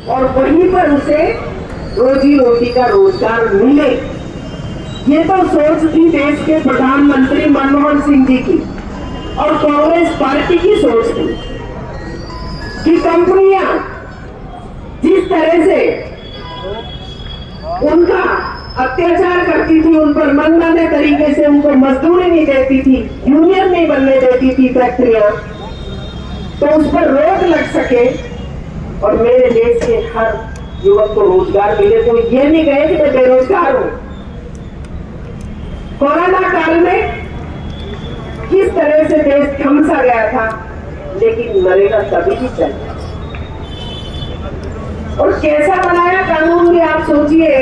और वहीं पर उसे रोजी रोटी का रोजगार मिले। ये तो सोच थी देश के प्रधानमंत्री मनमोहन सिंह जी की और कांग्रेस पार्टी की सोच थी कि कंपनियां जिस तरह से उनका अत्याचार करती थी, उन पर मनमाने तरीके से उनको मजदूरी नहीं देती थी, यूनियन नहीं बनने देती थी फैक्ट्रियां, तो उस पर रोक लग सके और मेरे देश के हर युवक को रोजगार मिले। तो ये नहीं कहे कि मैं बेरोजगार हूं। कोरोना काल में किस तरह से देश थम सा गया था, लेकिन नरेगा तभी भी चल गया। और कैसा बनाया कानून भी आप सोचिए।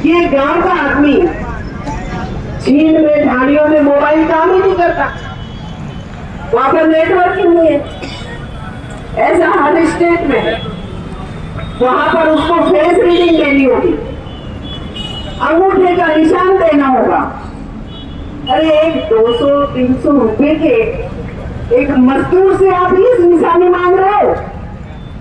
ये गांव का आदमी चीन में ढाणियों में मोबाइल काम ही नहीं करता, वहां पर नेटवर्किंग नहीं है। ऐसा हर स्टेट में है। वहां पर उसको फेस रीडिंग देनी होगी, अंगूठे का निशान देना होगा। अरे एक 200-300 रुपए के एक मजदूर से आप इस निशानी मांग रहे हो?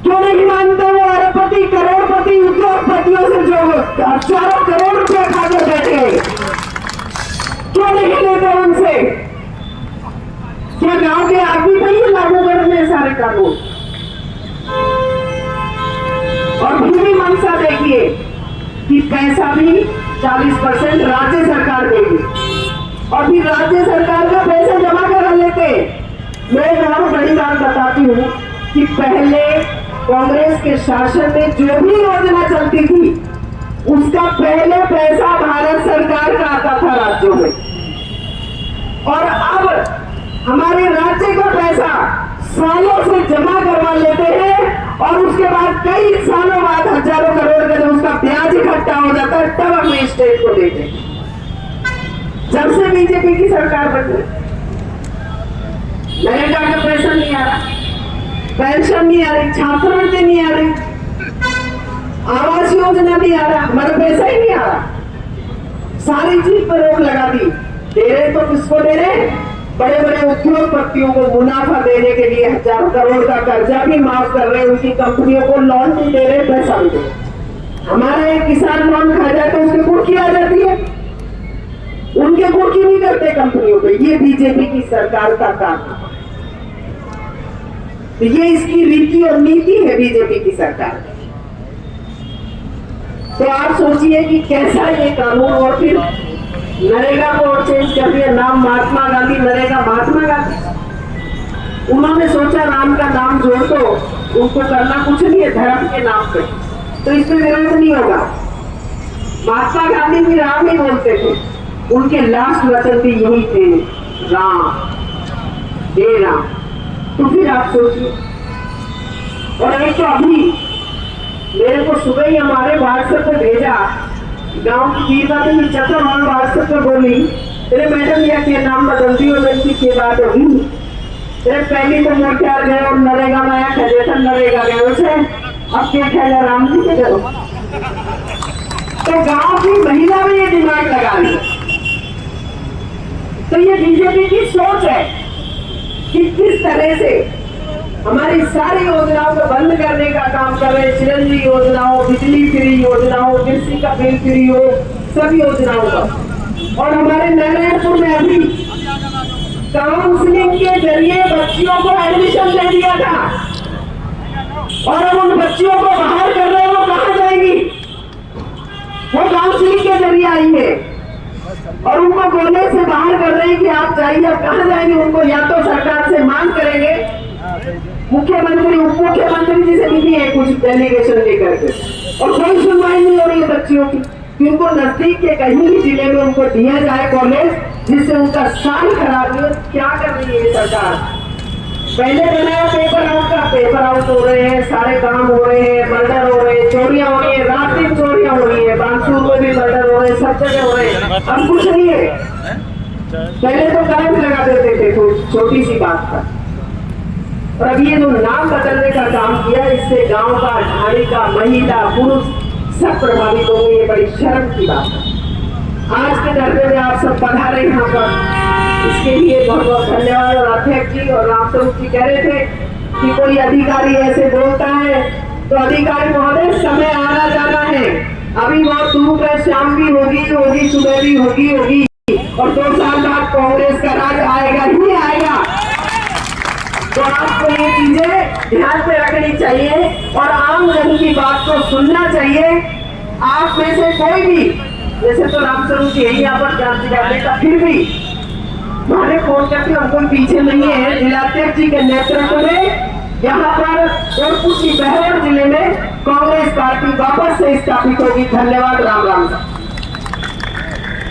क्यों नहीं मानते वो अरबपति करोड़पति उद्योगपतियों से जो हजारों करोड़ रुपए खाकर बैठे हैं? क्यों नहीं लेते उनसे? क्या गांव के आदमी पर ही लागू करने सारे कानून? और भूमि मंशा देखिए कि पैसा भी 40% राज्य सरकार देगी और फिर राज्य सरकार का पैसा जमा करा लेते। मैं एक बड़ी बात बताती हूँ कि पहले कांग्रेस के शासन में जो भी योजना चलती थी उसका पहले पैसा भारत सरकार का आता था राज्यों में, और अब हमारे राज्य का पैसा सालों से जमा करवा लेते हैं और उसके बाद कई सालों बाद हजारों करोड़ का जब उसका ब्याज इकट्ठा हो जाता है तब अपने स्टेट को देते हैं। जब से बीजेपी की सरकार बनी, नरेगा का पैसा नहीं आ रहा, पेंशन नहीं आ रही, छात्रवृत्ति नहीं आ रही, आवास योजना नहीं आ रहा, हमारा पैसा ही नहीं आ रहा। सारी चीज पर रोक लगा दी। दे रहे तो किसको दे रहे? बड़े बड़े उद्योगपतियों को मुनाफा देने के लिए हजारों करोड़ का कर्जा भी माफ कर रहे, उनकी कंपनियों को लोन भी दे रहे, पैसा भी दे रहे। हमारा एक किसान लोन खा जाए तो उसकी कुर्की आ जाती है, उनके कुर्की नहीं करते कंपनियों पे। ये बीजेपी की सरकार का काम है। तो ये इसकी रीति और नीति है बीजेपी की सरकार। तो आप सोचिए कि कैसा ये कानून। और फिर नरेगा को और चेंज कर दिया, नाम महात्मा गांधी, नरेगा महात्मा गांधी। उन्होंने सोचा राम का नाम जोड़ दो, उनको करना कुछ नहीं है धर्म के नाम पे, तो इसमें विरोध नहीं होगा। महात्मा गांधी भी राम ही बोलते थे, उनके लास्ट वचन भी यही थे, राम जय राम। तो फिर आप सोचिए। और एक तो अभी मेरे को सुबह ही हमारे व्हाट्सएप पे भेजा, गांव की गीता में चतर और व्हाट्सएप पे बोली, तेरे मैडम या के नाम बदलती हो व्यक्ति की बात होगी। तेरे पहली तो मोर्चार गए और नरेगा माया खेले था, नरेगा गए उसे अब क्या खेला राम जी के करो। तो गांव की महिला में ये दिमाग लगा ली। तो ये बीजेपी की सोच है कि किस तरह से हमारी सारी योजनाओं को बंद करने का काम कर रहे हैं। चिरंजी योजना हो, बिजली फ्री योजना हो, कृषि का बिल फ्री हो, सभी योजनाओं का। और हमारे नारायणपुर में अभी काउंसलिंग के जरिए बच्चियों को एडमिशन दे दिया था और अब उन बच्चियों को बाहर कर रहे हैं। वो कहाँ जाएंगी? वो काउंसलिंग के जरिए आई है और उनको बोलने से बाहर कर रहे हैं कि आप जाइए। अब कहाँ जाएंगे? उनको या तो सरकार से मांग करेंगे, मुख्यमंत्री उप मुख्यमंत्री जी से मिली है कुछ डेलीगेशन लेकर के, और कोई सुनवाई नहीं हो रही है बच्चियों की कि उनको नजदीक के कहीं भी जिले में उनको दिया जाए कॉलेज, जिससे उनका साल खराब हो। क्या कर रही है सरकार? पहले बनाया पेपर आउट का, पेपर आउट हो रहे हैं, सारे काम हो रहे हैं, मर्डर हो रहे हैं, चोरियां हो रही है, रात दिन चोरियां हो रही है, बांसुर में भी मर्डर हो रहे हैं, सब जगह हो रहे हैं। अब कुछ नहीं है। पहले तो करंट लगा देते थे छोटी सी बात पर, और अब ये जो नाम बदलने का काम किया, इससे गांव का, ढाणी का, महिला, पुरुष सब प्रभावित होंगे। ये बड़ी शर्म की बात है। आज के धरने में आप सब पधारे यहाँ पर, इसके लिए बहुत बहुत धन्यवाद। और अध्यक्ष जी और रामस्वरूप जी कह रहे थे कि कोई अधिकारी ऐसे बोलता है तो अधिकारी महोदय समय आना जाना है, अभी बहुत धूप है, शाम भी होगी सुबह भी होगी और 2 साल बाद कांग्रेस का राज आएगा ही आएगा। तो आपको ये चीजें ध्यान पे रखनी चाहिए और आम जन की बात को सुनना चाहिए। आप में से कोई भी, जैसे तो रामस्वरूप जी यही यहाँ पर जाने का, फिर भी हमारे फोन करके हम कोई पीछे नहीं है। जिलाध्यक्ष जी के नेतृत्व में यहाँ पर गोरखपुर की बहरोड जिले में कांग्रेस पार्टी वापस से स्थापित होगी। धन्यवाद। राम राम।